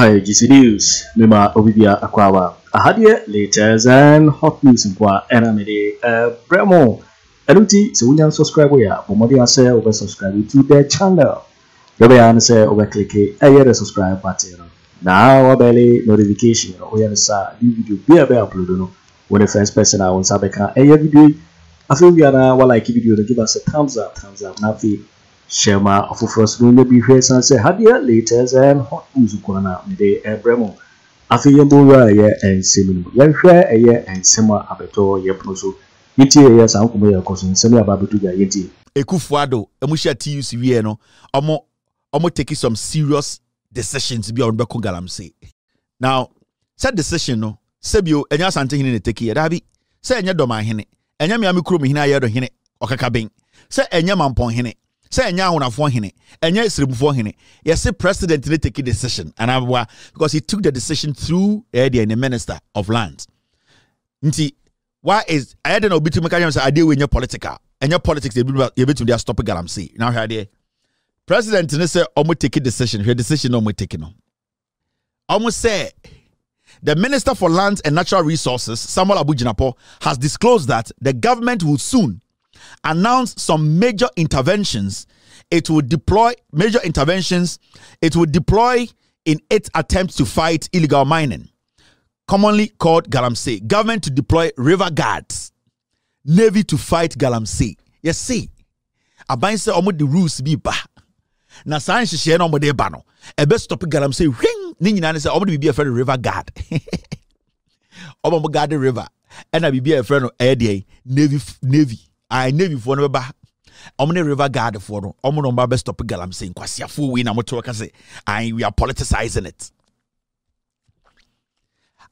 Hi, GC News. Mema Obibia Akwawa. Ahadie latest and hot news in Kwa Enamide Bremo. Eluti, so we can subscribe ya. Bomodi ase over subscribe to the channel. Yobe anse over click the subscribe button. Now obele notification. Oya sa new video be upload no. When the first person I want sabeka video. I feel we are like video to give us a thumbs up. Nafi. Shema of first room be here and say Hadia latest and hot news ukwana de Bremo. Afiyembo ya and similar. Yan share a year and sema abeto ye proso. Iti ya sa nkumo ya koso semi ababetu ga yeti. Akufo Addo emusha TUC wie no omo take some serious decisions bi on beko galamsey. Now, said decision no sebio enya sante hene ne take ye dabi. Se enya doma hene. Enya miami krom hene ayedo hene okakaben. Se enya mampon hene. Say enya honafo hene enya siremufo hene yes president they take a decision and because he took the decision through the minister of lands nti why is I don't know between meka say ade we nya political enya politics they between they stop galamsey now here there president ne say omo take a decision her decision omo take no omo say the minister for lands and natural resources Samuel Abujinapo has disclosed that the government will soon announce some major interventions. It will deploy major interventions. It will deploy in its attempts to fight illegal mining, commonly called galamsey. Government to deploy river guards, navy to fight galamsey. Yes, see, aban say omo the rules be ba. Na san hye na omo de ba no. Ebe stop galamsey. Ring ni nyina say omo be a friend river guard. Omo guard the river. And I be a friend of navy. I navy for no ba. Omne river guard for no. Omo no ba stop galamsey. Kwasi afu we na moto ka say we are politicizing it.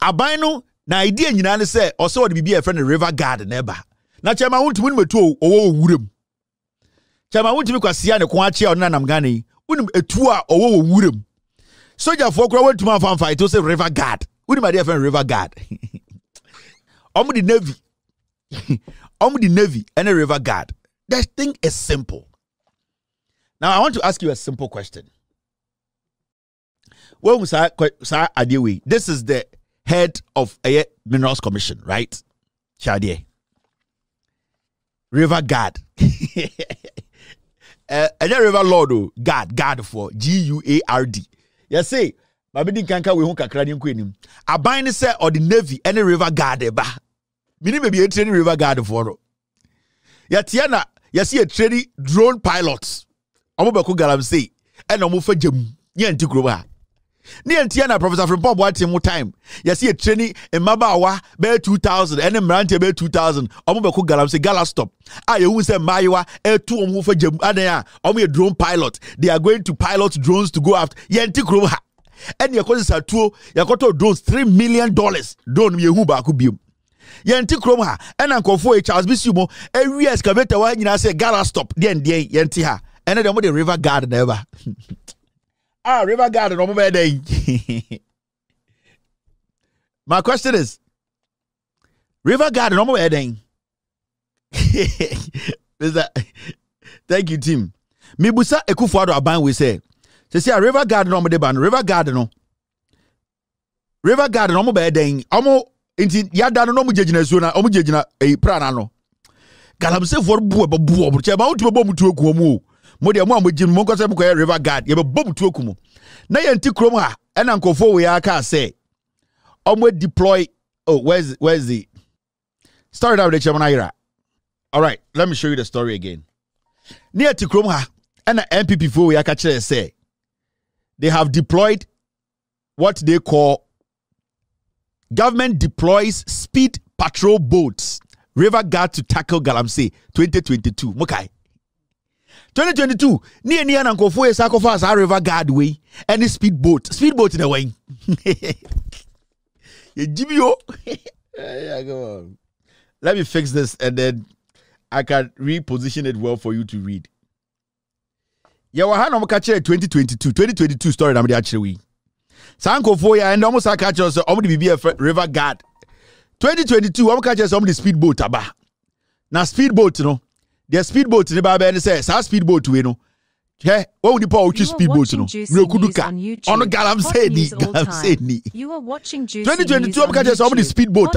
Aban no na idea nyina ne say o so be a friend river guard na ba. Na chema wontumi metu owo wuram. Chema wontumi kwasi ya ne ko ache o na nam Ghana yi. Unim etu a owo wuram. Soldier for kro wontumi afan fight to say river guard. Unim my dear friend river guard. Omo the navy. The navy and a river guard. That thing is simple. Now I want to ask you a simple question. Well, this is the head of a minerals commission, right? Shadie. River guard. And a river lord guard for GUARD. You see, Babidi kanka we honka krani nkwenim. Aban say or the navy and a river guard ba. Mini maybe a training river guard for Yatiana, you see a training drone pilots. Omobeko galamsey and omofa jam. Yanti groba. Ni Tiana Professor Prempeh what time. You see a training in Mabawa be 2000 and Mrante be 2000. Omobeko galamsey gala stop. You say Maiwa two omofa jam adaya. Omo a drone pilot. They are going to pilot drones to go after Yanti groba. And your causes are two. Your drones $3 million. Don't me who back biom. Yenti krom ha ena nkofo Charles Bisumo every excavator wa nyina say gala stop den yenti ha ena dem the river guard never river guard no mo be den. My question is river guard no mo be den. Thank you team. Me busa Akufo Addo aban we say a river guard no mo de ban river guard no mo be den omo inti yada no mu jejina suo na omu jejina prana no galamsey for buo che ba wotu bom tu okuo mu mo de mo amojim mo ko se mo ko river guard ye bom tu okumu na ye nti krom ha ena nkofo we aka say omu deploy where's the start out the chairman. All right, let me show you the story again. Near ti krom ha ena NPP for we aka chere say they have deployed what they call government deploys speed patrol boats, river guard to tackle galamsey 2022. Mokai. 2022. Near na nkofo e sakofa as river guard way any speedboat in a way. Go on. Let me fix this and then I can reposition it well for you to read. Ya wa hana mkache 2022 story na mde actually. Sanko for ya and almost catch us already be a river guard. 2022, I'm catching some of the speedboat aba. Now speedboat, you know. The speedboat in the Bible say, speedboat, you know. Hey, what would you call speedboat? No, on a galamsey. You are watching Juicy 2022 because somebody speedboat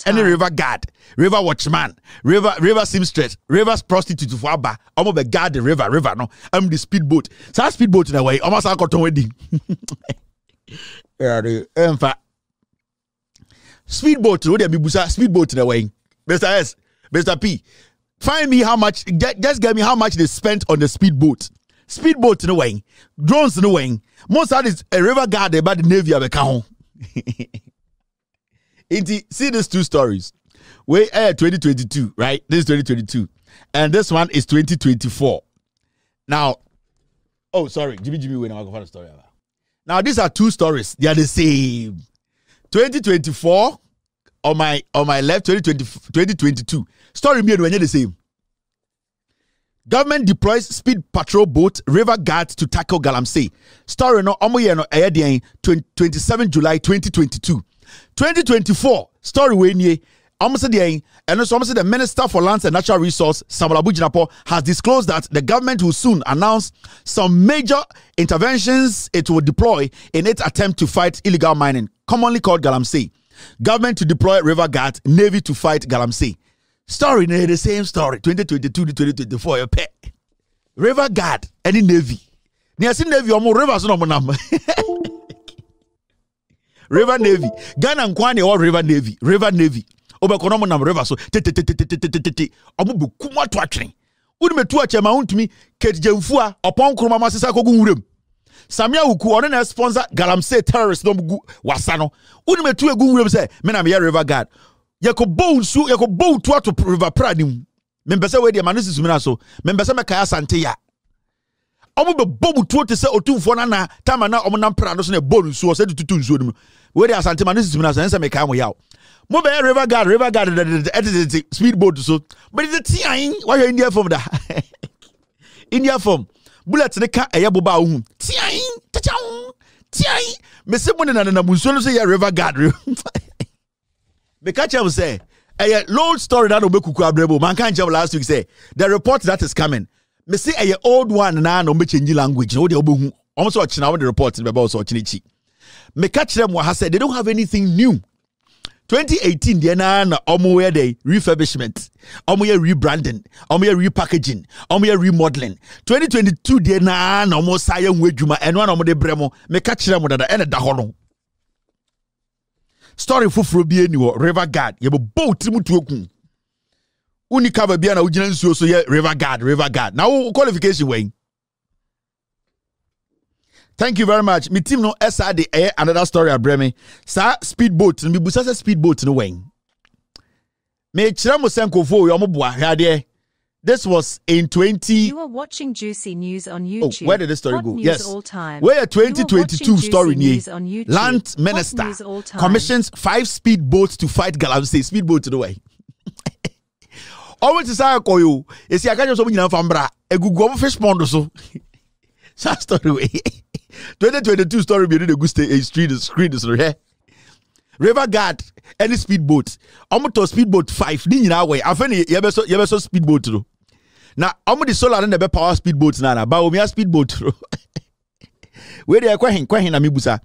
any river guard, river watchman, river seamstress, river prostitute for Abba. I'm going to guard the river. No, I'm the speedboat. So speedboat in a way. Almost Akoto wedding. In fact, speedboat. What do you speedboat in a way? Mr. S, Mr. P, find me how much. Just get me how much they spent on the speedboat. Speedboat in the way, drones in the way. Most of it is a river guard about the Navy of a cow. See these two stories. We 2022, right? This is 2022. And this one is 2024. Now, oh, sorry. Jimmy, when I'm going to story. Now, these are two stories. They are the same. 2024 on my left, 2022. Story me when you're the same. Government deploys speed patrol boat river guards to tackle galamsey. Story no omo no 27 July 2022. 2024 story we nie omo se dey and also omo se the Minister for Lands and Natural Resources Mahamadu Bawumia has disclosed that the government will soon announce some major interventions it will deploy in its attempt to fight illegal mining, commonly called galamsey. Government to deploy river guards, Navy to fight galamsey. Story the same story 2022 to 2024 your pet river guard any Navy near Navy or more rivers no number river Navy Ghana and Kwani or river Navy obekonomo nam river so omo kuma to atwen udi metu achema Wontumi Gyamfi a opon kroma masesa kogu nwurem Sammy Awoku ono na sponsor galamsey terrorist no gu wasano udi metu egu nwurem say me na me river guard yako bow to river pradim membese we de manusis mina so membese meka asante ya omo be bow to te se otumfo na tama na omo nam pra no so na bow nsuo se tutu nsuo nim we de asante manusis mina so ense meka mo yaw mo be river guard speedboat so but the tian why you India from da India from bullet ne ka eye boba ohun tian me se mo na munsuo no so ya river guard Bekacha will say, a long story that Opoku abrebo. Man can't jump last week say the report that is coming. Me say a old one na no me change language. No de obohu. Almost watching now the report in about so chinichi. Me catch them what has said they don't have anything new. 2018 the na omo where they refurbishment, omo ye rebranding, omo ye repackaging, omo ye remodeling. 2022 the na omo saye nwedwuma eno na omo de bremo. Me catch them that ene da ho no. Story fufuro bi eni wo river guard ye boat mu tuoku uni cover bia na ugina nsuo so ye river guard now qualification way. Thank you very much. Me team no SRD another story abreme sa speedboat me busa speedboat no way me kire mo senkofo yo mo boa hade. This was in 20. You are watching Juicy News on YouTube. Oh, where did the story go? Yes. Where a 2022 story near Land Minister commissions 5 speedboats to fight galamsey. Speedboat to the way. Always say koyo. You see, I can't just open your fambra. A Google fish pond so. That story. 2022 story be the good street is here. River guard any speedboat. Almost speedboat 5. Ni nyina way. Afeni yebeso speedboat too. Now, I'm the solar and the power speedboats now. Bawumia speedboat. Where they are question na mibusa.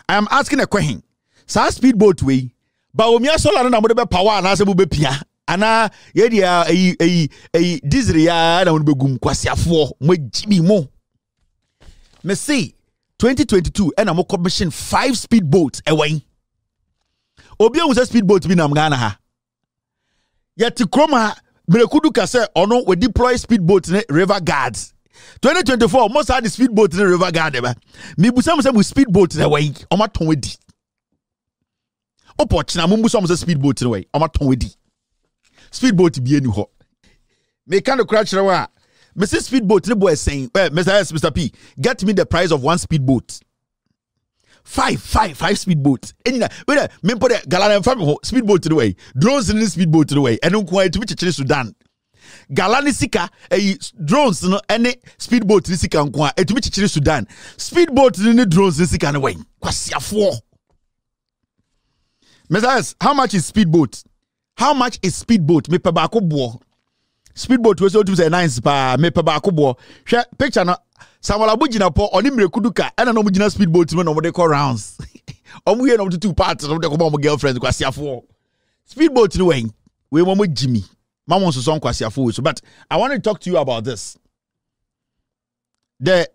I am asking a question. Sa speedboat way. Bawumia solar and the power and as a bube pia. Ana ye a diesel ya na unbe gum kwasi afo mo jibi mo. Me say 2022 and I'm commission 5 speedboats away. Obi on speedboat bi na Ghana ha. Yet kroma Brekudu kase ono we deploy speedboat in river guards. 2024 most had the speedboat in river guard eba. Me busa mo say we speedboat in way. Oma ton wedi. Opo china mo busa mo say speedboat in way. Oma ton wedi. Speedboat bi enu ho. Me kind of crash wa. Me say speedboat ne boy saying, Mr. P, get me the price of 1 speedboat. 5 speedboats. Any wait, me put the Galan family speedboat to the way. Drones in the speedboat to the way. And don't quite to which Sudan. Galani sika drones no any speedboat in sika nkwa to which Sudan. Speedboat in the drones in sika away. Kwasia 4. Messias, how much is speedboat? How much is speedboat? Me pebako bo. speedboat we so to say nice pa me pe ba kobo hwe picture no Samuel Abugina po oni mrekuduka ena no mugina speedboat me no mo de call rounds omu ye no two parts no de ko mo girlfriend kwasiafo speedboat no wen we mo Jimmy mama so son kwasiafo so but I want to talk to you about this. The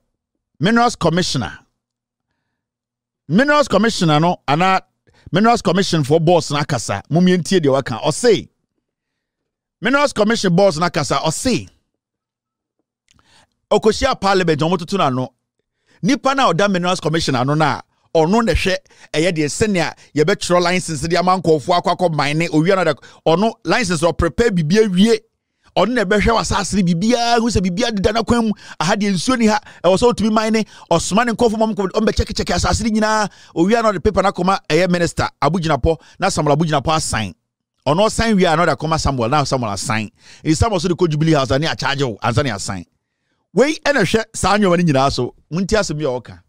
Minerals Commissioner no ana Minerals Commission for boss na kasa mumientie de waka o say Minerals Commission boss na kasa o say okoshia parliament omotutu na no nipa na oda Minerals Commission ano na ono ne hwe eye de senia ye betro license de amankofo akwakọ mine owie na ono license o prepare bibia wie ono ne behwe wasasere bibia hu se bibia deda na kwam aha de nsuo ni ha e wo so tumi mine osoma ne nkofo mom ko be check asasere nyina owie na de paper na koma eye minister Abugina po na Samuel Abugina po assign ono sign wie na de koma Samuel na Samuel assign e Samuel so de ko Jubilee House ani a charge o ansa ne assign we ena hwe sa anyo mani nyina so munti asemi oka.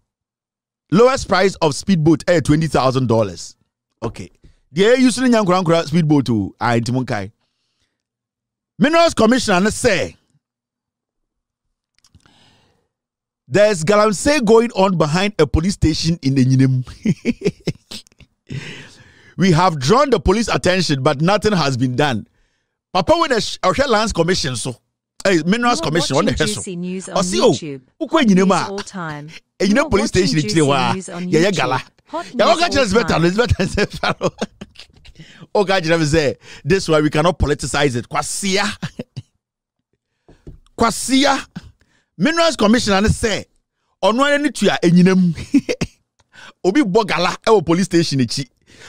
Lowest price of speedboat $20,000. Okay. The using Yankura speedboat to Timunkai. Minerals Commissioner say there's galamsey going on behind a police station in the Nyinem. We have drawn the police attention, but nothing has been done. Papa with a Lands Commission so. Hey, Minerals Commission on the Juicy News on YouTube. News all time. You know, police station in Chile. Yeah, gala. Yeah, okay, just better. It's better. Okay, just say this why we cannot politicize it. Kwasia. Minerals Commissioner say on one any to ya enyinem. Obi bogala e police station echi.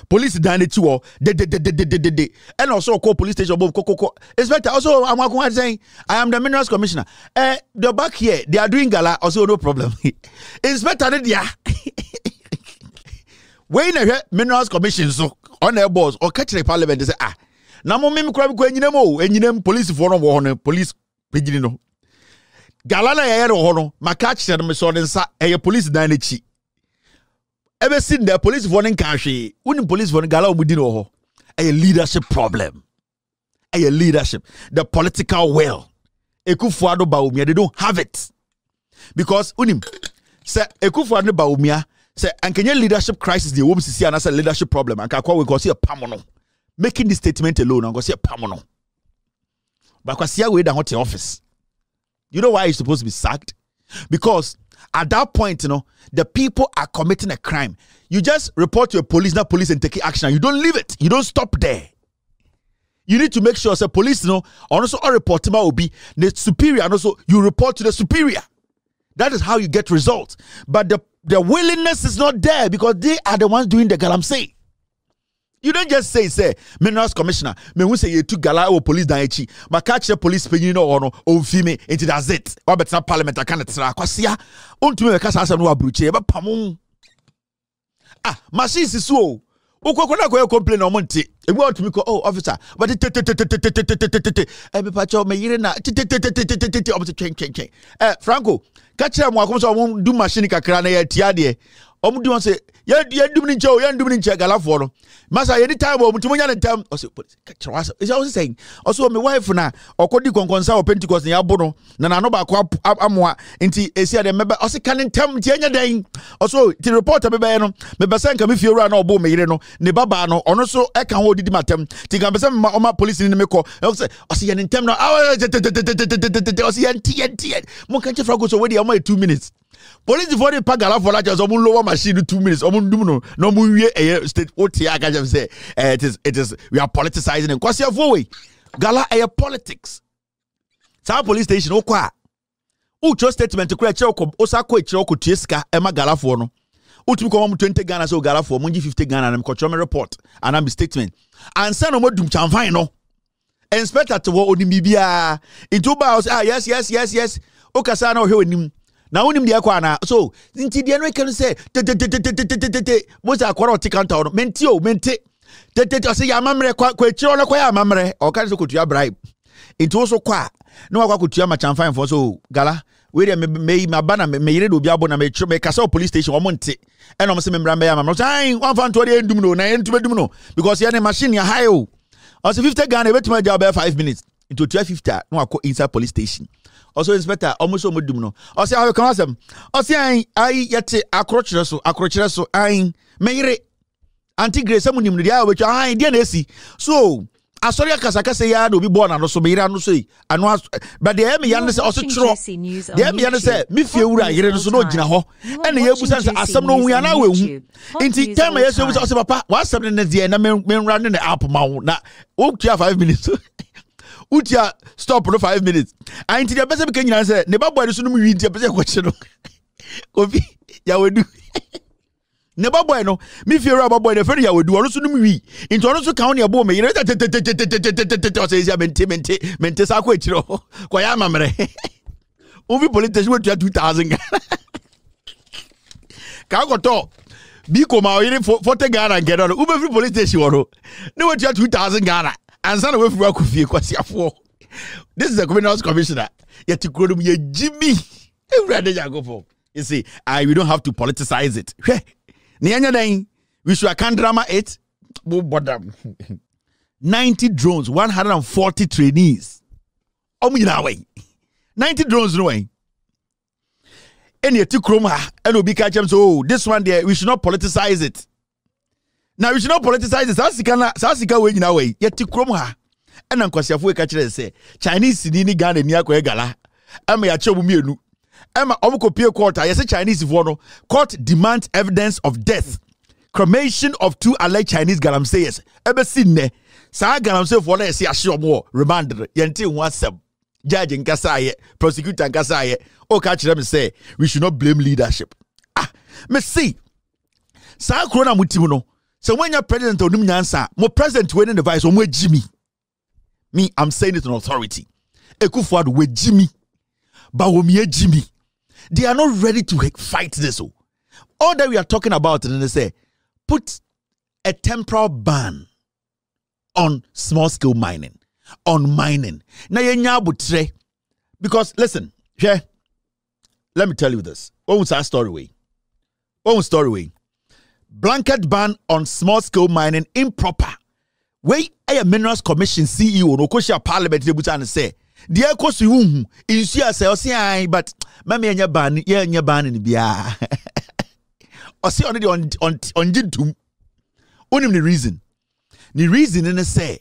Police down the two de and also call police station above Coco. It's better. Also, I'm saying I am the Minerals Commissioner. The back here they are doing gala, also no problem. It's better than yeah. When a Minerals Commission so on their boss or catch the parliament, they say now mimi crab go enyinem police for no police pidino. Gala na ya no ma catch them so den sa police down the chi. Ever seen the police warning country? When police warning gala obudino a leadership problem. A leadership. The political will. Akufo Addo Bawumia, they don't have it. Because unim say Akufo Addo Bawumia say ankenye leadership crisis the wom sisi anasa leadership problem. Anka kwa we go see a pamono. Making this statement alone and go see a pamono. But kwa see we da hot office. You know why he's supposed to be sacked? Because at that point, you know, the people are committing a crime. You just report to a police, not police, and take action. You don't leave it. You don't stop there. You need to make sure, say, police, you know, also a report will be the superior, and also you report to the superior. That is how you get results. But the willingness is not there because they are the ones doing the galamsey. You don't just say Minerals Commissioner, me who say you took gala or police down echi, but catch the police pay you no or fime into that's it. Or better parliament I can't try. Kwasia, unto me kasa asa no abruche, but pamon. Machine is so. Ukokona ko complain on monte. E want to me ko officer, but pacho me yire na Franco, catch am wa so do machine kakra na ya tia de. Omudu won say ya dum ni nche gala for no masa anytime omutu nya na time o say is also saying also my wife na okodi konkonsa o Pentecost na yabo no na no ba ko amoa nti esi ade mebe o say kan time ti anya dan also ti reporter bebe no me be say kan me fiora na obo me yire no ne baba no ono so e kan ho didi matem ti kan be say ma police ni me ko o say yan time no o say yan mo kan che frago so we dey 2 minutes. Police for the pagala for that some lower machine 2 minutes. No we state say it is we are politicizing and kwasi afoway. Gala air politics. Sa police station okwa. Ucho statement to create osako echiro ko tieska ema gala for no. Utumi ko 20 Ghana so gala for munji 50 Ghana na mkocho me report and am statement. And say no mo dum chamfan no. Inspector to wo onim bibia. Into ba yes. Okasa na ohwe onim. Now unim dia kwa na so nti dia no can say most akwara tikanta no mente o say ya mamre kwa echiro no kwa ya mamre o kan so kotua bribe into so kwa no akwa kotua ma chamfan for so gala we dey me bana me yire do bia bo na me kasa police station o monte e no se me mra me ya mamre say one fan to dey ndum no na entube dum no because ya na machine ya high o say 50 Ghana betima job 5 minutes into 1250 no akọ inside police station. Also inspector almost omodum no. O say how can asem? O say ai yete akrokyere so ai meyire anti grace amunim dia we twa ai dia na esi. So asori akasaka say ya na obi born no so meyire no so yi ano but the me yan say also tro. The me yan say me fie wura yire no so no gina ho. And ye busan say asem no hu ya na we hu. Inti time ye so say papa wa asem ne dia na men run the app ma na o tua 5 minutes. Utia stop for 5 minutes. I ain't the best of Kenya say, never boy, so no read the best question. Kofi, ya we do. Never boy, no. Me fear about boy, the friend ya we do, also no me. Into also county a bomb, you know, says ya mente sa kwechiro. Kwaya mamre. Ovi politician we 2,000. Akoto. Biko ma yiri 40 Ghana and get on. Ube free politician woro. No we 2,000 Ghana. And son away from Akufo. This is the Communal Commissioner. Yet to call him Jimmy. You see, we don't have to politicize it. We should account drama it. 90 drones, 140 trainees. 90 drones no way. And yet to Chroma and Obi Kachem. So this one there, we should not politicize it. Now we should not politicize this. Sasika way in our way. Yet to Chroma. And Uncle catcher say Chinese in Ghana near Kwegala. Ama ya chobu mienu. Ama omukopie court. I say Chinese vono. Court demands evidence of death. Cremation of 2 alleged Chinese galamseyers. Ebe sinne. Sa galamsey for na say asho mo remand. Yenti wansem. Judge nkasaye, prosecutor nkasaye. O catch them say we should not blame leadership. Me see. Sa corona mutimu no. So when you're president of Nyansa, more president winning the vice on where Jimmy. Me, I'm saying it on authority. Akufo Addo with Jimmy. Bawumia Jimmy. They are not ready to fight this. All that we are talking about, and they say, put a temporal ban on small scale mining. On mining. Now because listen, yeah, let me tell you this. What was our story? Blanket ban on small-scale mining improper. Wait, a Minerals Commission CEO no Koshia Parliament debutan say, "Dear Kosu, insia say but mama nya ban ni bia." O say on jidum. Onim the reason. The reason in say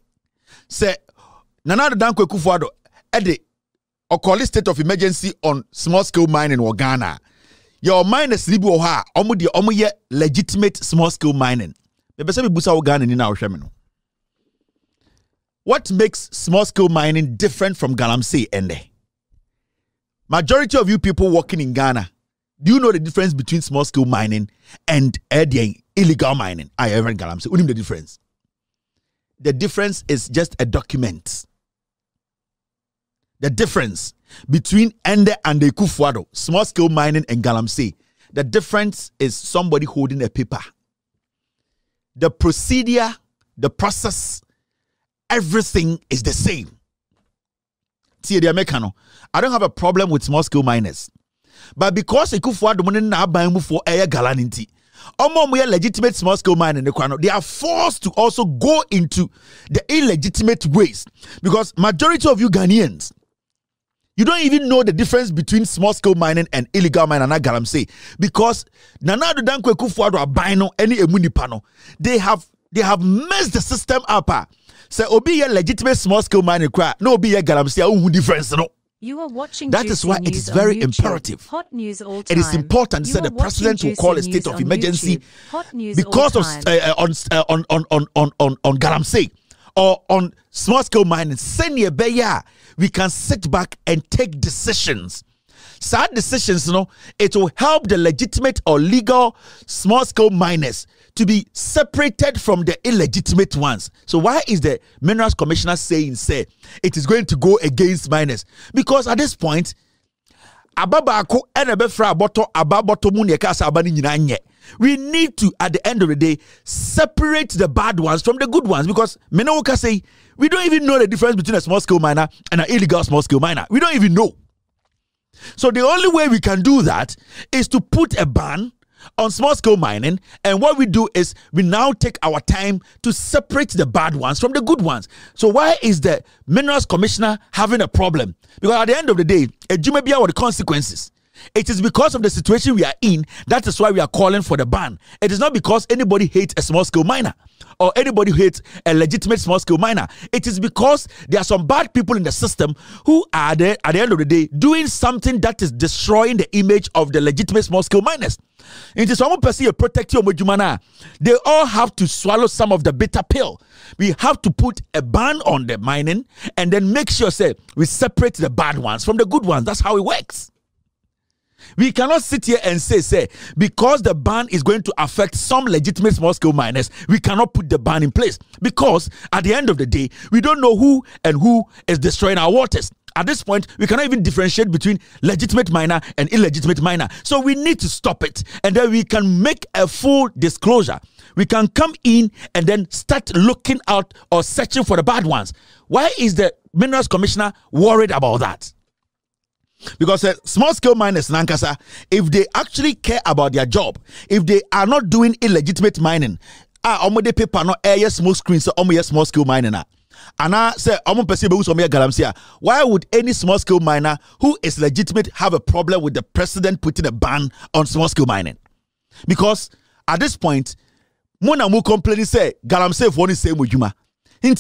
Nana Dan Kweku Addo ede or call state of emergency on small-scale mining in Ghana. Your miners libu oha omo ye legitimate small scale mining. What makes small scale mining different from galamsey ende? Majority of you people working in Ghana, do you know the difference between small scale mining and illegal mining? I ever galamsey. What is the difference? The difference is just a document. The difference between Ende and the Akufo Addo, small scale mining and galamsey, the difference is somebody holding a paper. The procedure, the process, everything is the same. See, I don't have a problem with small scale miners, but because Akufo Addo na ban for air galanity, legitimate small scale mining, they are forced to also go into the illegitimate ways because majority of you Ghanaians, you don't even know the difference between small-scale mining and illegal mining and galamsey because Nanado Dankwe Akufo Addo abino any emunipano. They have messed the system up. Say obi a legitimate small-scale mining no obi a galamsey a difference no. You are watching. That is why it is very imperative. Hot news all time. It is important that the president will call a state of emergency because of on galamsey or on small-scale mining. Senior Beya, we can sit back and take decisions. Sad decisions, it will help the legitimate or legal small-scale miners to be separated from the illegitimate ones. So why is the Minerals Commissioner saying it is going to go against miners? Because at this point, we need to, at the end of the day, separate the bad ones from the good ones. Because Menowoka say, we don't even know the difference between a small-scale miner and an illegal small-scale miner. We don't even know. So the only way we can do that is to put a ban on small-scale mining, and what we do is we now take our time to separate the bad ones from the good ones. So why is the Minerals Commissioner having a problem? Because at the end of the day, it may be our consequences. It is because of the situation we are in. That is why we are calling for the ban. It is not because anybody hates a small-scale miner or anybody hates a legitimate small-scale miner. It is because there are some bad people in the system who are there at the end of the day doing something that is destroying the image of the legitimate small-scale miners. It is someone person you protect your mojumana. They all have to swallow some of the bitter pill. We have to put a ban on the mining and then make sure we separate the bad ones from the good ones. That's how it works. We cannot sit here and say, because the ban is going to affect some legitimate small-scale miners, we cannot put the ban in place. Because at the end of the day, we don't know who is destroying our waters. At this point, we cannot even differentiate between legitimate miner and illegitimate miner. So we need to stop it. And then we can make a full disclosure. We can come in and then start looking out or searching for the bad ones. Why is the Minerals Commissioner worried about that? Because small-scale miners, Nankasa, if they actually care about their job, if they are not doing illegitimate mining, they paper no air smoke screens, so small-scale mining. And I say, galamsey. Why would any small-scale miner who is legitimate have a problem with the president putting a ban on small-scale mining? Because at this point, Mona mu complaining say galamsey for the same with Juma.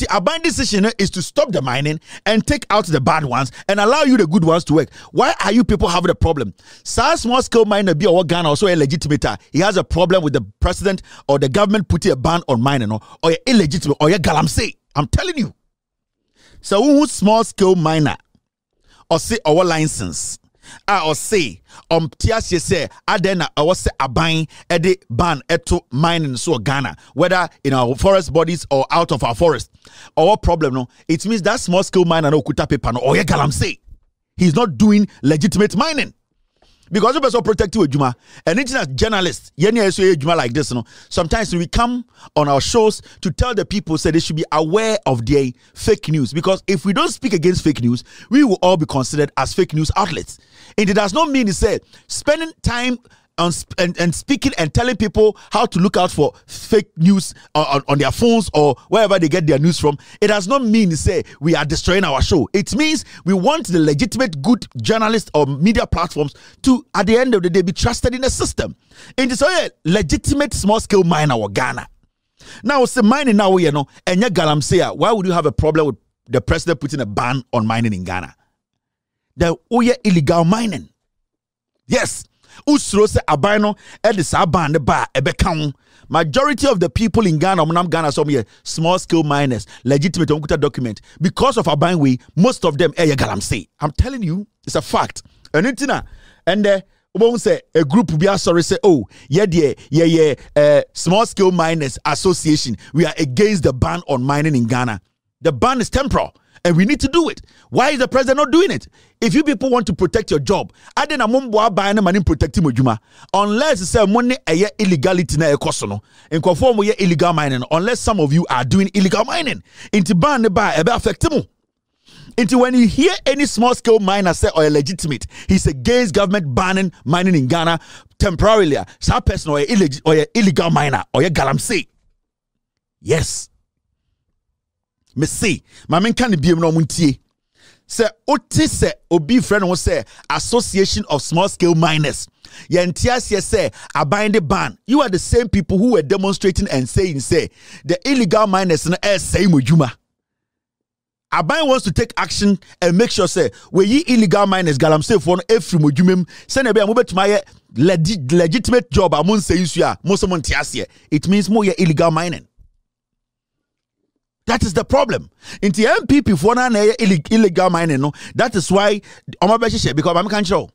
A buying decision is to stop the mining and take out the bad ones and allow you the good ones to work. Why are you people having a problem? Small-scale miner be or Ghana also illegitimate. He has a problem with the president or the government putting a ban on mining or illegitimate or galamsey. I'm telling you. So who small-scale miner or say our license or say tias say adena or say abang ede ban eto mining so Ghana, whether in our forest bodies or out of our forest. Our problem no, it means that small scale miner no kuta paper no or galamsey. He's not doing legitimate mining. Because you also protect you, Juma. And it's as journalists, Juma like this, sometimes we come on our shows to tell the people they should be aware of their fake news. Because if we don't speak against fake news, we will all be considered as fake news outlets. And it does not mean spending time on and speaking and telling people how to look out for fake news on their phones or wherever they get their news from. It does not mean we are destroying our show. It means we want the legitimate good journalists or media platforms to, at the end of the day, be trusted in the system. And it's a legitimate small-scale miner or Ghana. Now, say mining now, and galamsey, why would you have a problem with the president putting a ban on mining in Ghana? The illegal mining. Yes. Usro se abano edisa ban ba ebekang. Majority of the people in Ghana, Ghana, some small scale miners, legitimate document. Because of Aban way, most of them galamsey. I'm telling you, it's a fact. And say a group be sorry say, oh, small scale miners association. We are against the ban on mining in Ghana. The ban is temporal. And we need to do it. Why is the president not doing it? If you people want to protect your job, I didn't protect him. Unless it's a money illegality na ekosono. In conform with illegal mining, unless some of you are doing illegal mining. Into ban the bar affect him. Into when you hear any small scale miner say or legitimate, he's against government banning mining in Ghana temporarily. Some person or illegal miner or galamsey. Yes. Me say, my men can be no muntie. Say, Oti say, Obi friend will say, Association of Small Scale Miners. Yantias say, I bind the ban. You are the same people who were demonstrating and saying, the illegal miners in the same Juma. Aban wants to take action and make sure, we ye illegal miners, galamsey for every mojumim, send a be a move to my legitimate job. I won't say you most of Montiasia. It means more illegal mining. That is the problem. In the NPP for illegal mining, no. That is why because I'm can't show.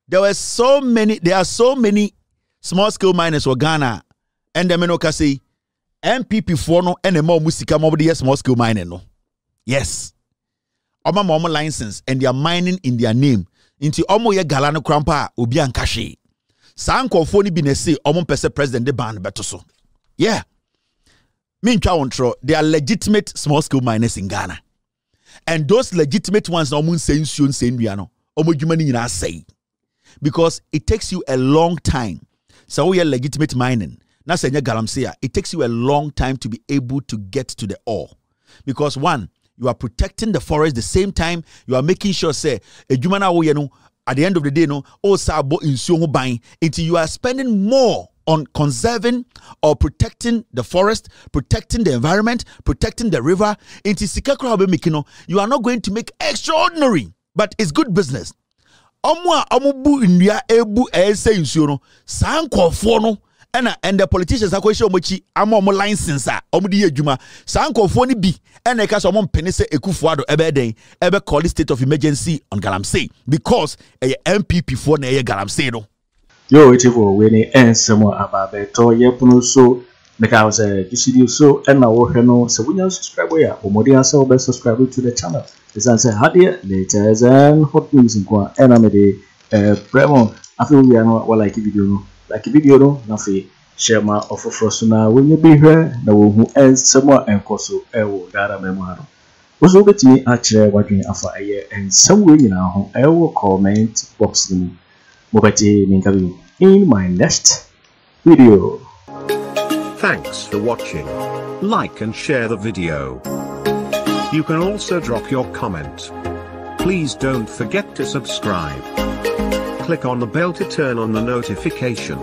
There are so many small scale miners for Ghana and the Menoka say NPP for no and more musika more the small scale mining no. Yes. Oma mom license and they are mining in their name. Into omo ye galano krampa obi ankashi. Sanko phone bi ne say omo pese president de ban beto so. Yeah. They are legitimate small scale miners in Ghana. And those legitimate ones say because it takes you a long time So we are legitimate mining. Now say galamsey, it takes you a long time to be able to get to the ore. Because one, you are protecting the forest the same time you are making sure say adwuma na wo ye no at the end of the day no o sa bo nsuo ho ban until you are spending more on conserving or protecting the forest, protecting the environment, protecting the river. Until sika kra be making no, you are not going to make extraordinary, but it's good business. Omu ndua ebu ese nsuo no sa nkofo no and the politicians are question mochi amo license a omu di adwuma sa nkofo ni bi and e ka so omo mpene se Akufo Addo ebe den ebe call the state of emergency on galamsey because NPP for na galamsey no yo etivo we ni ensemo ababeto yepuno so because kisidi so and na wo hwe no se wunya subscribe ya omodi asa obe subscribe to the channel this answer hadie latest and hot news nkwa enamede premo afi we no wa like video no na fi share ma ofofro so na we be hwe na wo hu ensemo enkoso ewo dara memo haro oso betimi a kire wadwen afa ensem we nyina ho ewo comment box ni in my next video. Thanks for watching. Like and share the video. You can also drop your comment. Please don't forget to subscribe. Click on the bell to turn on the notification.